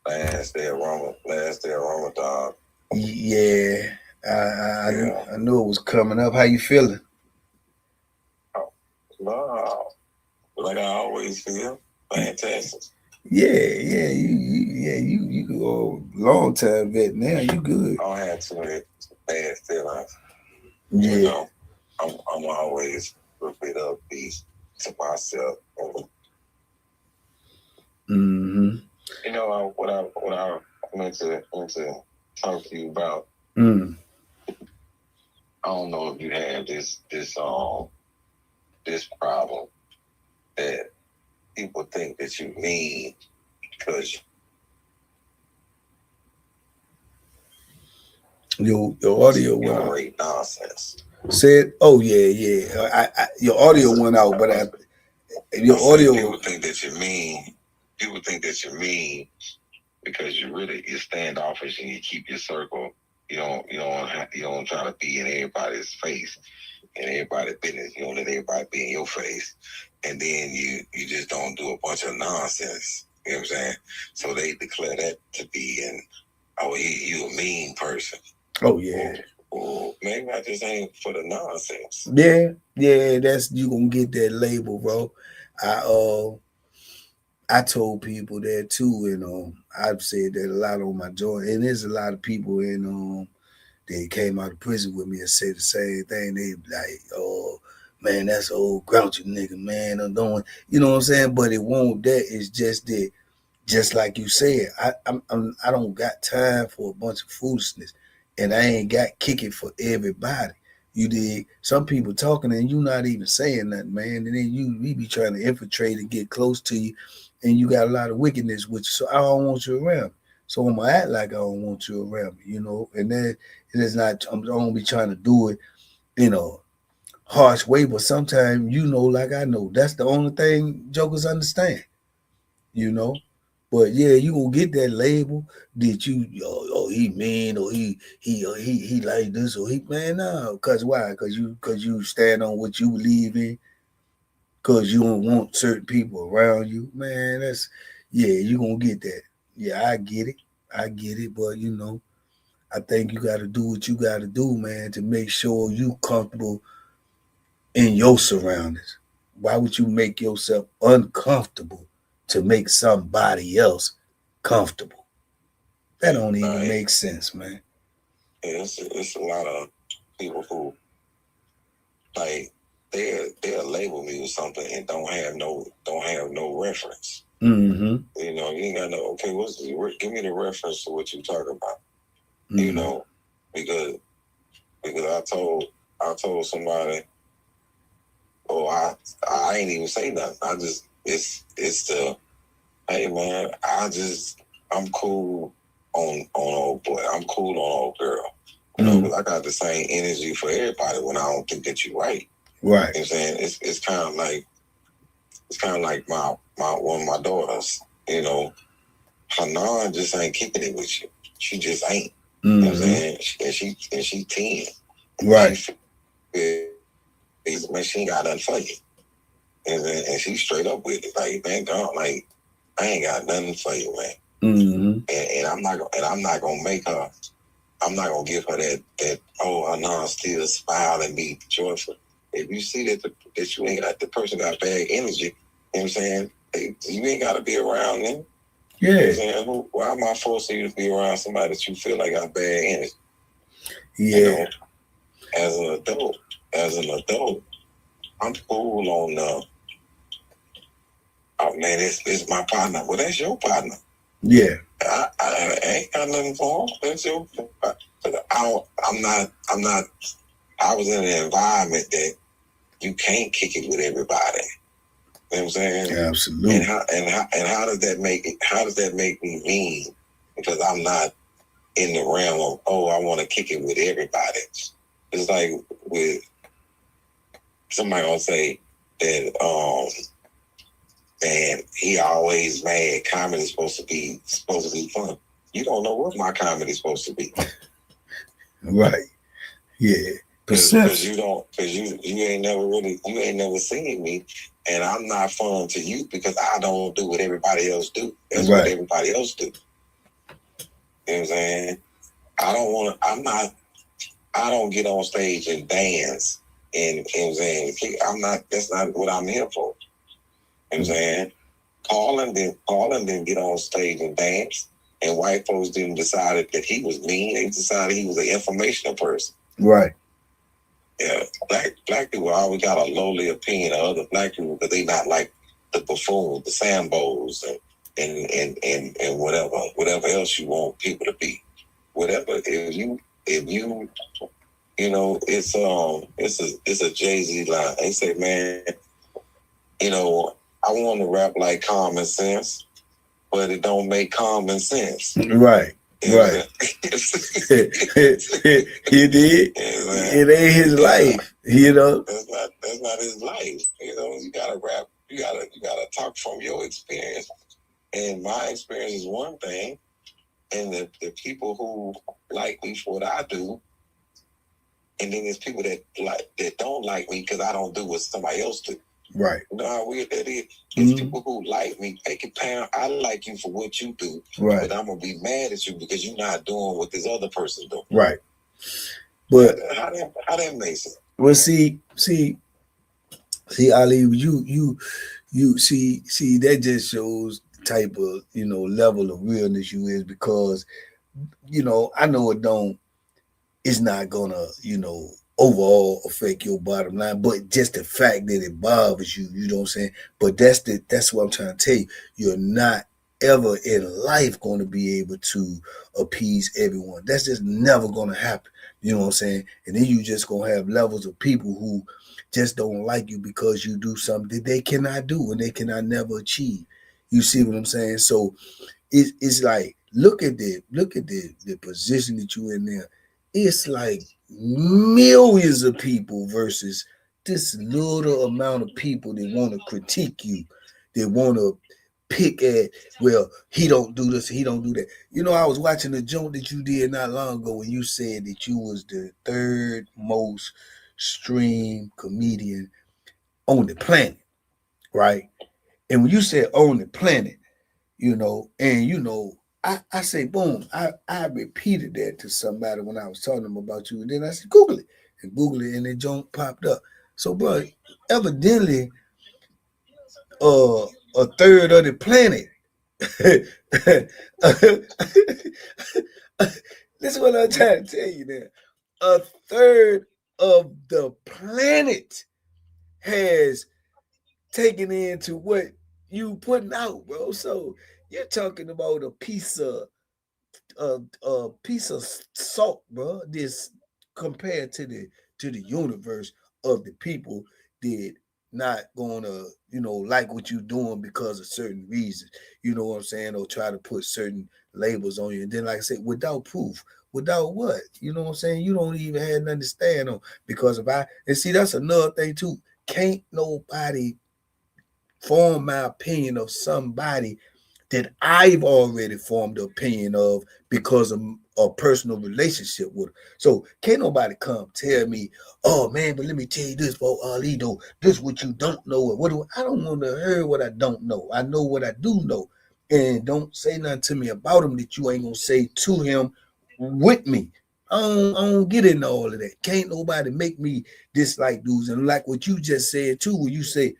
Last day of Ramadan. Yeah. I knew it was coming up. How you feeling? No, like I always feel, fantastic. Yeah. You go long time vet now. You good? I don't have too many bad feelings. Yeah. You know, I'm always a bit upbeat to myself. Mm-hmm. You know what I meant to talk to you about. Mm. I don't know if you have this problem that people think that you mean because your audio went out. Great nonsense. Said, oh yeah. Your audio went out, but your audio. People think that you mean. People think that you mean because you're standoffish and you keep your circle. You don't try to be in everybody's face and everybody's business. You don't let everybody be in your face, and then you just don't do a bunch of nonsense. You know what I'm saying? So they declare that to be you a mean person. Oh yeah. Or maybe I just ain't for the nonsense. Yeah. That's you gonna get that label, bro. I told people that too, and I've said that a lot on my joint, and there's a lot of people in they came out of prison with me and said the same thing. They like, oh man, that's old grouchy nigga, man. I'm doing, you know what I'm saying? But it won't. That is just that. Just like you said, I don't got time for a bunch of foolishness, and I ain't got kicking for everybody. You did. Some people talking and you not even saying nothing, man. And then we be trying to infiltrate and get close to you, and you got a lot of wickedness with you. So I don't want you around. So I'm gonna act like I don't want you around me, And then it is not. I'm gonna be trying to do it, harsh way. But sometimes, like I know, that's the only thing jokers understand, But yeah, you gonna get that label that you he mean or he like this or he man no, cause why? Cause you stand on what you believe in, cause you don't want certain people around you, man. That's yeah, you gonna get that. Yeah, I get it, but I think you gotta do what you gotta do, man, to make sure you comfortable in your surroundings. Why would you make yourself uncomfortable to make somebody else comfortable? That don't even make sense, man. It's a lot of people who like they'll label me with something and don't have no reference. Mm-hmm. You ain't got no okay. Give me the reference to what you talking about. Mm-hmm. Because I told somebody, oh I ain't even say nothing. I just it's the hey man, I'm cool on old boy. I'm cool on old girl. Because I got the same energy for everybody when I don't think that you're right. Right. You know what I'm saying? It's kind of like my one of my daughters, Hanan just ain't kicking it with you. She just ain't. You know what I'm saying? And she 10. Right. Man, she ain't got nothing for you. And she's straight up with it. Like, man, God, like, I ain't got nothing for you, man. Mm-hmm. And I'm not gonna make her. I'm not gonna give her that. Oh, Hanan still smile and be joyful. If you see that you ain't got the person got bad energy, you know what I'm saying? You ain't got to be around them. Yeah. You know what I'm saying? Why am I forcing you to be around somebody that you feel like got bad energy? Yeah. As an adult, I'm cool on oh man, it's my partner. Well, that's your partner. Yeah. I ain't got nothing for him. That's your partner. I'm not. I was in an environment that you can't kick it with everybody. You know what I'm saying? Absolutely. And how does that make me mean? Because I'm not in the realm of I want to kick it with everybody. It's like with somebody gonna say that and he always mad. Comedy is supposed to be fun. You don't know what my comedy is supposed to be. Right. Yeah. Because you ain't never seen me, and I'm not fun to you because I don't do what everybody else do. That's right. What everybody else do. You know what I'm saying? I don't get on stage and dance and you know what I'm saying? That's not what I'm here for. You know what I'm saying? Carlin didn't get on stage and dance, and white folks didn't decide that he was mean. They decided he was an informational person. Right. Yeah, black people always got a lowly opinion of other black people because they not like the buffoons, the Sambos, and whatever else you want people to be. Whatever if you it's a Jay-Z line. They say, man, I want to rap like common sense, but it don't make common sense. Right. Right. He did. It ain't his life, That's not his life. You gotta rap. You gotta talk from your experience. And my experience is one thing, and the people who like me for what I do, and then there's people that don't like me because I don't do what somebody else do. Right. You know how weird that is? There's people who like me. Take it, pound. I like you for what you do. Right. But I'm gonna be mad at you because you're not doing what this other person do. Right. But how that makes sense? Well, see, Ali, you see that just shows the type of level of realness you is because I know it's not gonna overall affect your bottom line, but just the fact that it bothers you, you know what I'm saying. But that's what I'm trying to tell you. You're not ever in life going to be able to appease everyone. That's just never going to happen. You know what I'm saying? And then you just going to have levels of people who just don't like you because you do something that they cannot do and they cannot never achieve. You see what I'm saying? So it's like look at the position that you in there. It's like millions of people versus this little amount of people that want to critique you, they want to pick at, well, he don't do this, he don't do that. You know, I was watching the joke that you did not long ago when you said that you was the third most streamed comedian on the planet, right? And when you said on the planet, I say, boom, I repeated that to somebody when I was telling them about you. And then I said, Google it. And Google it, and the junk popped up. So, bro, evidently, a third of the planet. This is what I'm trying to tell you now. A third of the planet has taken into what you putting out, bro. So you're talking about a piece of salt, bro. This compared to the universe of the people that not gonna, like what you're doing because of certain reasons. You know what I'm saying? Or try to put certain labels on you. And then, like I said, without proof. Without what? You know what I'm saying? You don't even have nothing to stand on. Because and see, that's another thing too. Can't nobody form my opinion of somebody that I've already formed the opinion of because of a personal relationship with her. So can't nobody come tell me, oh man, but let me tell you this, bro, Ali, though, this is what you don't know. I don't want to hear what I don't know. I know what I do know. And don't say nothing to me about him that you ain't gonna say to him with me. I don't get into all of that. Can't nobody make me dislike dudes. And like what you just said too, when you say,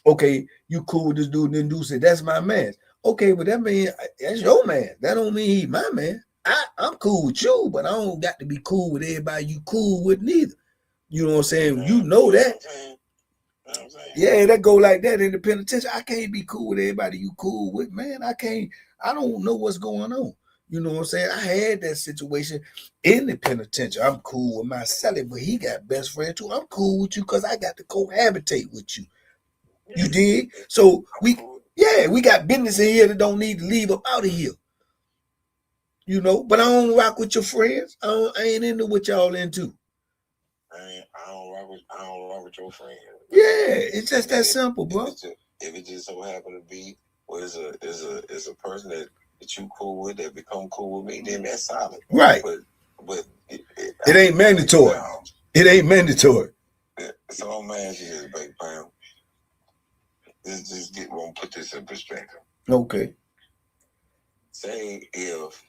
okay, you cool with this dude, and then dude said, that's my man. Okay, but that mean that's your man. That don't mean he my man. I'm cool with you, but I don't got to be cool with everybody you cool with neither. You know what I'm saying? You know that. Yeah, that go like that in the penitentiary. I can't be cool with everybody you cool with, man. I don't know what's going on. You know what I'm saying? I had that situation in the penitentiary. I'm cool with myself, but he got best friend too. I'm cool with you because I got to cohabitate with you. You did? So we got business in here that don't need to leave up out of here. But I don't rock with your friends. I ain't into what y'all into. I don't rock with your friends. Yeah, it's just that simple, bro. If it just so happen to be, well, is a person that you cool with that become cool with me, then that's solid. Right. But it ain't mandatory. It ain't mandatory. So I'm mad at you, this big pound. We'll put this in perspective. Okay. Say if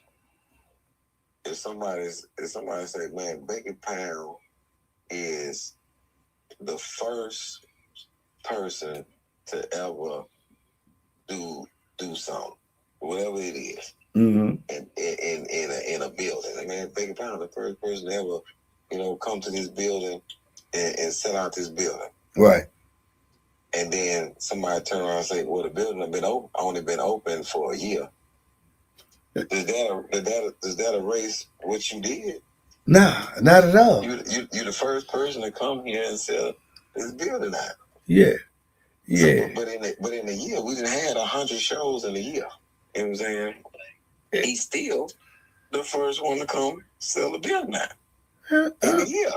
somebody say, man, Bacon Pound is the first person to ever do something, whatever it is, in a building. And man, Bacon Pound, the first person to ever, come to this building and set out this building. Right. And then somebody turn around and say, well, the building only been open for a year. Does that erase what you did? Nah, not at all. You the first person to come here and sell this building out. Yeah. So, but in a year, we had 100 shows in a year. You know what I'm saying? He's still the first one to come sell the building out. In a year.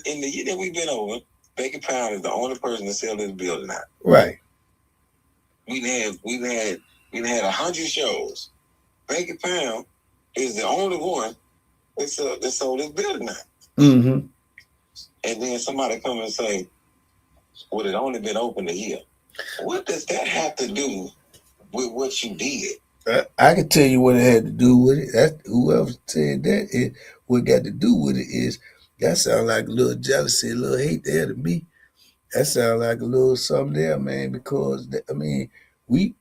In the year that we've been over, Bacon Pound is the only person to sell this building out. Right. We've had 100 shows. Bacon Pound is the only one that sold this building out. Mm-hmm. And then somebody come and say, well, it only been open a year. What does that have to do with what you did? I can tell you what it had to do with it. Whoever said that, what got to do with it is that sound like a little jealousy, a little hate there to me. That sound like a little something there, man. Because we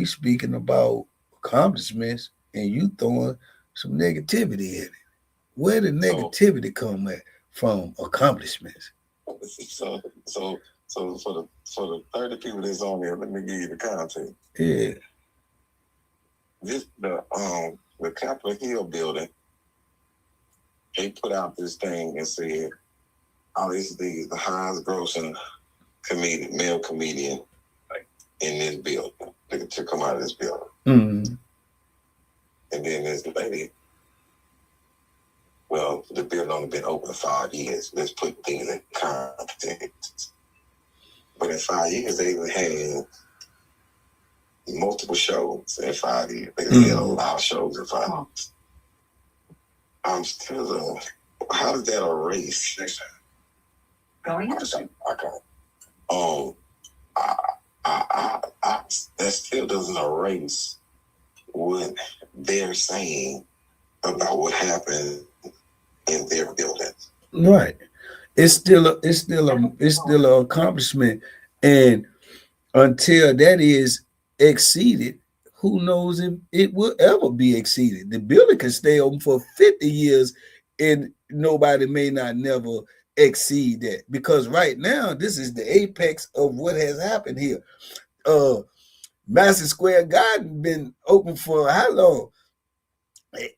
speaking about accomplishments, and you throwing some negativity in it. Where did negativity come from accomplishments? So for the 30 people that's on there, let me give you the content. Yeah. The Capitol Hill building, they put out this thing and said, this thing is the highest grossing male comedian in this building to come out of this building. Mm-hmm. And then this lady, well, the building only been open 5 years. Let's put things in context. But in 5 years, they had multiple shows in 5 years. They did a lot of shows in 5 years. I'm still, how does that erase? Going on. That still doesn't erase what they're saying about what happened in their building. Right. It's still an accomplishment, and until that is exceeded, who knows if it will ever be exceeded? The building can stay open for 50 years, and nobody may not never exceed that, because right now this is the apex of what has happened here. Madison Square Garden been open for how long?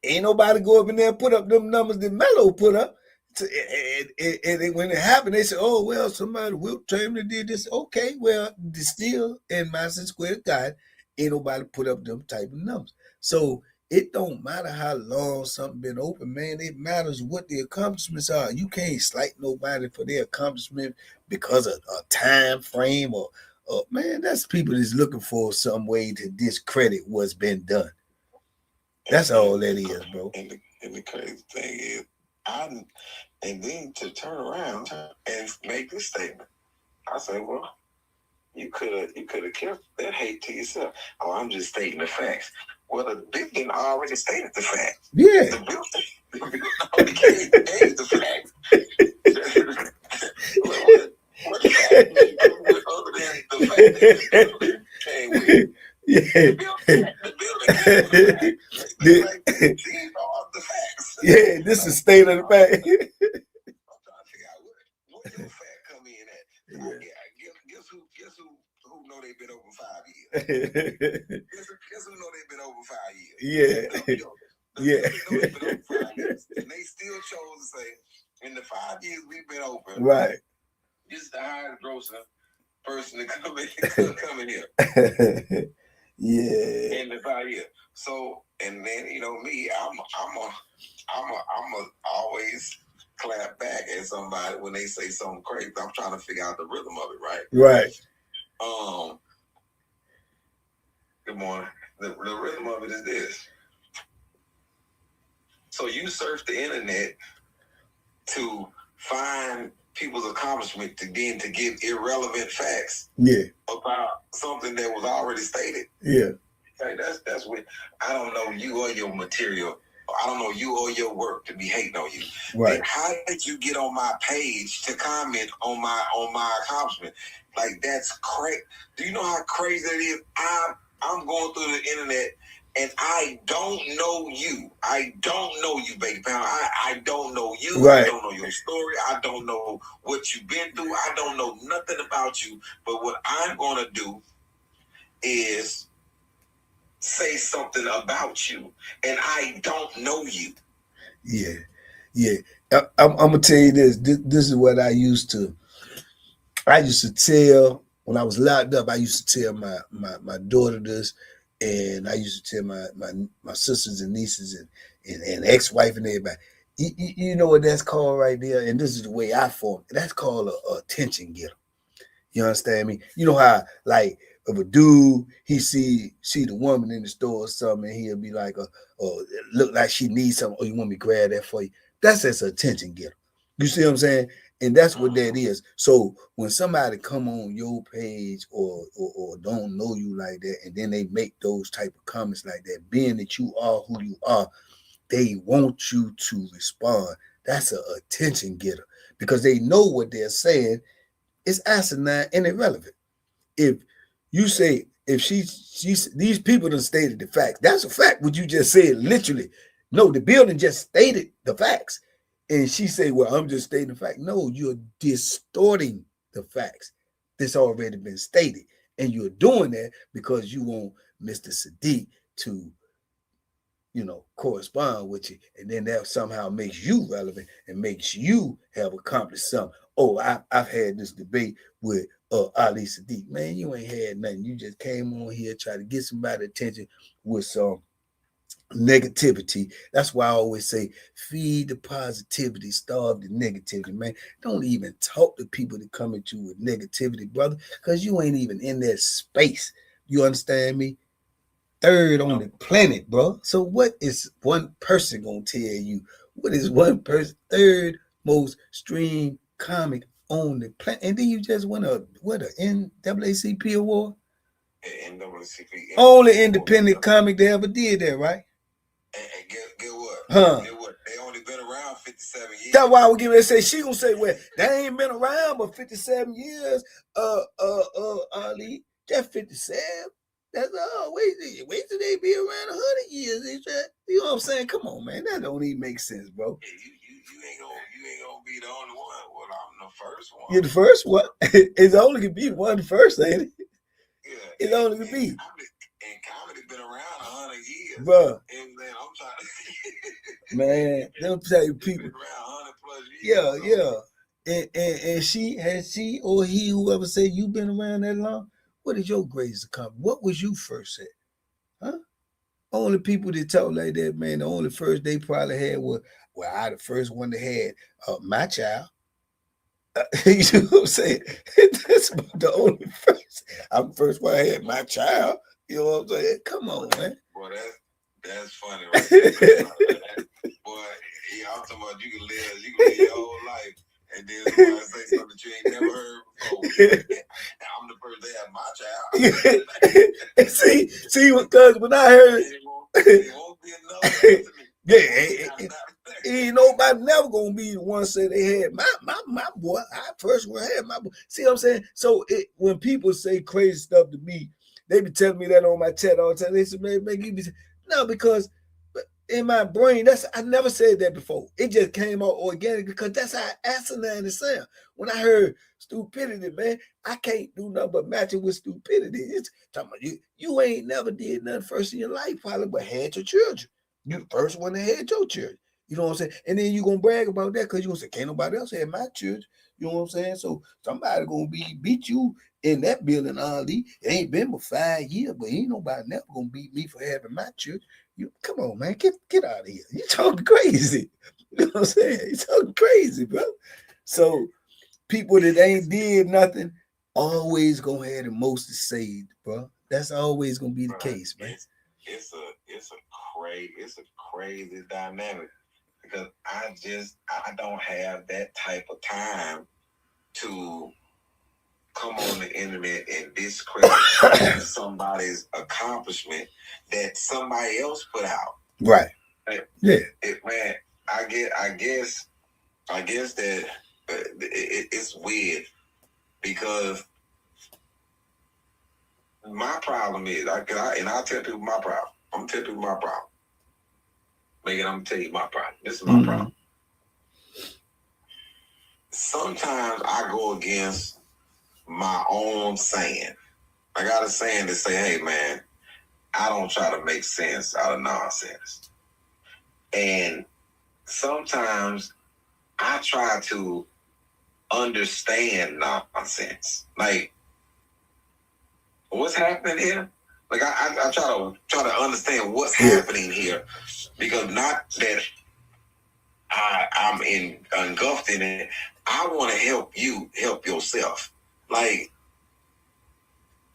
Ain't nobody go up in there and put up them numbers that Melo put up. And when it happened, they said, "Oh well, somebody Wilt Chamberlain did this." Okay, well, still in Madison Square Garden, ain't nobody put up them type of numbers. So it don't matter how long something been open, man. It matters what the accomplishments are. You can't slight nobody for their accomplishment because of a time frame or man. That's people that's looking for some way to discredit what's been done. That's all that is, bro. And the crazy thing is, and then to turn around and make this statement, I say, well, you could have kept that hate to yourself. Oh, I'm just stating the facts. Well, the building already stated the facts. Yeah. The building already gave the facts. What fact did you come with other than the fact that the building came with? Yeah. The building these are the facts. Yeah, this is state of the fact. I'm trying to figure out what your fact come in at. Yeah. Guess who know they've been open 5 years? Guess who know they've been open 5 years? Yeah. Yeah. Know they've been open 5 years. And they still chose to say, in the 5 years we've been open, right, this is the highest grossing person to come in here. Yeah. In the 5 years. So, and then me, I'm always clap back at somebody when they say something crazy. I'm trying to figure out the rhythm of it, right? Right. Good morning. The rhythm of it is this. So you surf the internet to find people's accomplishment to give irrelevant facts. Yeah. About something that was already stated. Yeah. Like that's what I don't know you or your material. I don't know you or your work to be hating on you. Right. And how did you get on my page to comment on my accomplishment? Like that's crazy. Do you know how crazy that is? I'm going through the internet and I don't know you. I don't know you, baby pound. I don't know you. Right. I don't know your story. I don't know what you've been through. I don't know nothing about you. But what I'm going to do is say something about you, and I don't know you. Yeah. Yeah. I'm going to tell you this. This is what I used to tell when I was locked up. I used to tell my daughter this, and I used to tell my sisters and nieces and ex-wife and everybody. You know what that's called right there? And this is the way I form it. That's called a attention getter. You understand me? You know how, like, if a dude, he see the woman in the store or something, and he'll be like, look like she needs something, or you want me to grab that for you. That's an attention getter. You see what I'm saying? And that's what that is. So when somebody come on your page or don't know you like that, and then they make those type of comments like that, being that you are who you are, they want you to respond. That's an attention getter because they know what they're saying is asinine and irrelevant. If you say, if she's these people done stated the facts, that's a fact. What you just said, literally. No, the building just stated the facts. And she say, well, I'm just stating the fact. No, you're distorting the facts that's already been stated. And you're doing that because you want Mr. Sadiq to, correspond with you. And then that somehow makes you relevant and makes you have accomplished something. Oh, I've had this debate with Ali Sadiq. Man, you ain't had nothing. You just came on here, try to get somebody's attention with some negativity. That's why I always say, feed the positivity, starve the negativity, man. Don't even talk to people that come at you with negativity, brother, because you ain't even in that space. You understand me? Third on the planet, bro. So what is one person gonna tell you? What is one person third most streamed comic on the planet? And then you just won a NAACP award? NAACP. Only independent comic that ever did that, right? And get what? Huh? Get what? They only been around 57 years. That's why I would give it a say. She gonna say, well, they ain't been around but 57 years. Ali, just 57. That's all. Wait till they be around 100 years. You know what I'm saying? Come on, man. That don't even make sense, bro. Yeah, you ain't gonna be the only one. Well, I'm the first one. You're the first one. It's only gonna be one first, ain't it? Yeah. It's only gonna be. And comedy been around 100 years. Bro. And man, I'm trying to man, them tell you people. Been around 100 plus years. Yeah. And she or he, whoever said you been around that long, what is your greatest accomplishment? What was you first at? Huh? Only people that talk like that, man, the only first they probably had was, well, I the first one that had my child. You know what I'm saying? That's the only first. I'm the first one I had my child. You know what I'm saying? Come on, man. Boy, that's funny, right? Boy, I'm talking about you can live your whole life, and then somebody say something that you ain't never heard before. I'm the person that had my child. see, because when I heard it won't be enough. ain't nobody never gonna be the one say they had my boy. I first one had my boy. See what I'm saying? So when people say crazy stuff to me, they be telling me that on my chat all the time. They say, man, you be no, because in my brain, I never said that before. It just came out organic because that's how asinine it sounds. When I heard stupidity, man, I can't do nothing but match it with stupidity. It's talking about you ain't never did nothing first in your life, probably, but had your children. You the first one that had your children. You know what I'm saying? And then you gonna brag about that because you gonna say, can't nobody else have my children. You know what I'm saying? So somebody gonna beat you in that building, Ali. It ain't been but 5 years, but ain't nobody never gonna beat me for having my children. You come on, man, get out of here. You talking crazy. You know what I'm saying? You talking crazy, bro. So people that ain't did nothing always gonna have the most to say, bro. That's always gonna be the case, man. It's a crazy dynamic because I don't have that type of time to come on the internet and discredit somebody's accomplishment that somebody else put out. Right. Yeah. Man, I guess that it's weird because my problem is, and I'll tell people my problem. I'm gonna tell people my problem. Megan, I'm gonna tell you my problem. This is my problem. Sometimes I go against my own saying. I got a saying to say, hey man, I don't try to make sense out of nonsense. And sometimes I try to understand nonsense. Like, what's happening here? Like I try to understand what's happening here, because not that I'm engulfed in it. I want to help you help yourself. Like,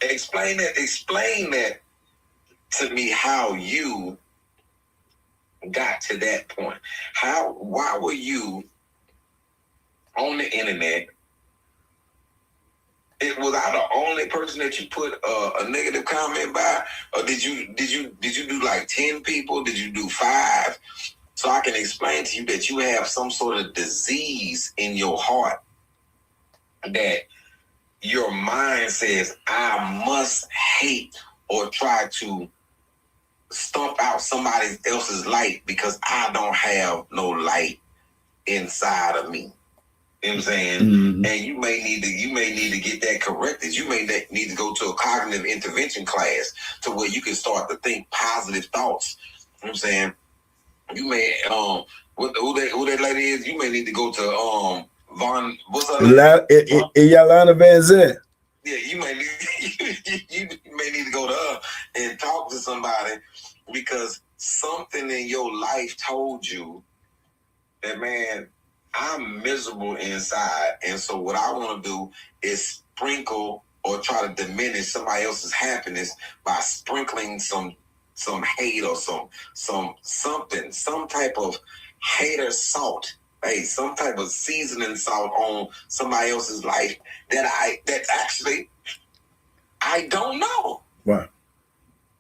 explain that to me, how you got to that point. Why were you on the internet? Was I the only person that you put a negative comment by, or did you do like 10 people? Did you do 5? So I can explain to you that you have some sort of disease in your heart that your mind says, I must hate or try to stomp out somebody else's light because I don't have no light inside of me. You know what I'm saying? Mm-hmm. And you may need to get that corrected. You may need to go to a cognitive intervention class to where you can start to think positive thoughts. You know what I'm saying? You may who that lady is, you may need to go to what's her name? Yolanda Van Zandt. Yeah, you may need to go to her and talk to somebody, because something in your life told you that, man, I'm miserable inside, and so what I want to do is sprinkle or try to diminish somebody else's happiness by sprinkling some hate or something, some type of hater salt, hey, some type of seasoning salt on somebody else's life that actually I don't know. Right.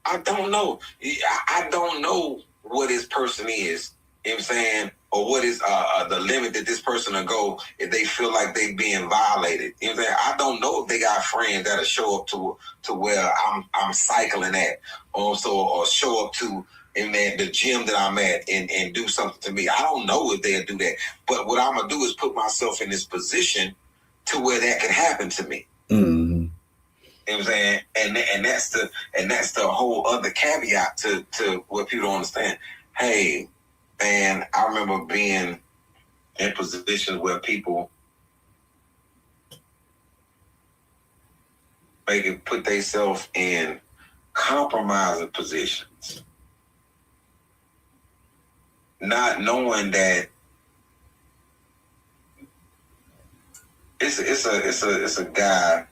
I don't know. I don't know what this person is. You know what I'm saying? Or what is the limit that this person will go if they feel like they being violated. You know what I'm saying? I don't know if they got friends that'll show up to where I'm cycling at, or show up to in the gym that I'm at and do something to me. I don't know if they'll do that. But what I'm gonna do is put myself in this position to where that can happen to me. Mm-hmm. You know what I'm saying? And that's the whole other caveat to what people don't understand. Hey, man, I remember being in positions where people put themselves in compromising positions, not knowing that it's a guy,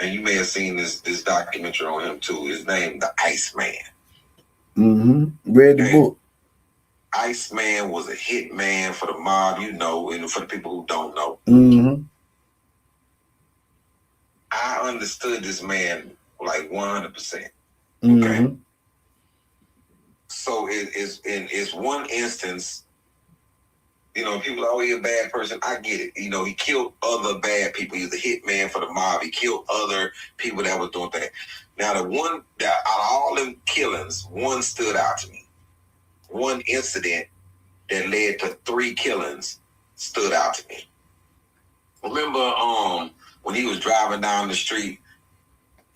and you may have seen this documentary on him too. His name, the Iceman. Mm-hmm. Read the book. Iceman was a hit man for the mob, and for the people who don't know. Mm-hmm. I understood this man like 100%. Okay. Mm-hmm. So it's one instance, people are, oh, he's a bad person. I get it. He killed other bad people. He was a hit man for the mob. He killed other people that was doing that. Now, the one that out of all them killings, one stood out to me. One incident that led to 3 killings stood out to me. Remember when he was driving down the street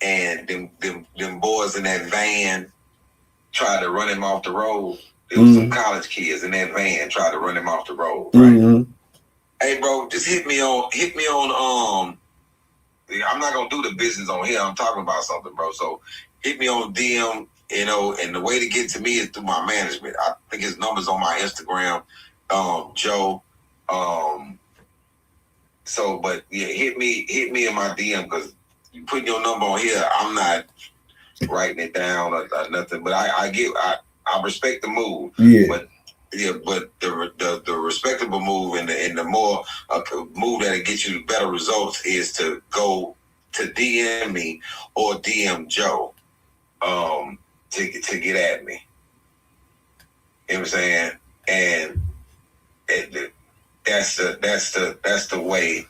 and them boys in that van tried to run him off the road? There was some college kids in that van tried to run him off the road, right? Mm-hmm. Hey, bro, just hit me on I'm not gonna do the business on here. I'm talking about something, bro. So hit me on DM, and the way to get to me is through my management. I think his number's on my Instagram, Joe. So, but yeah, hit me in my DM, because you put your number on here. I'm not writing it down or nothing, but I respect the move. Yeah. But the respectable move and the more move that'll get you better results is to go to DM me or DM Joe to get at me. You know what I'm saying? And that's the way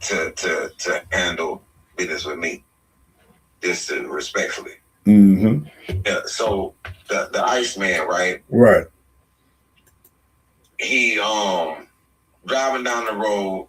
to handle business with me. Just respectfully. Mm-hmm. Yeah. So the Iceman, right? Right. He driving down the road,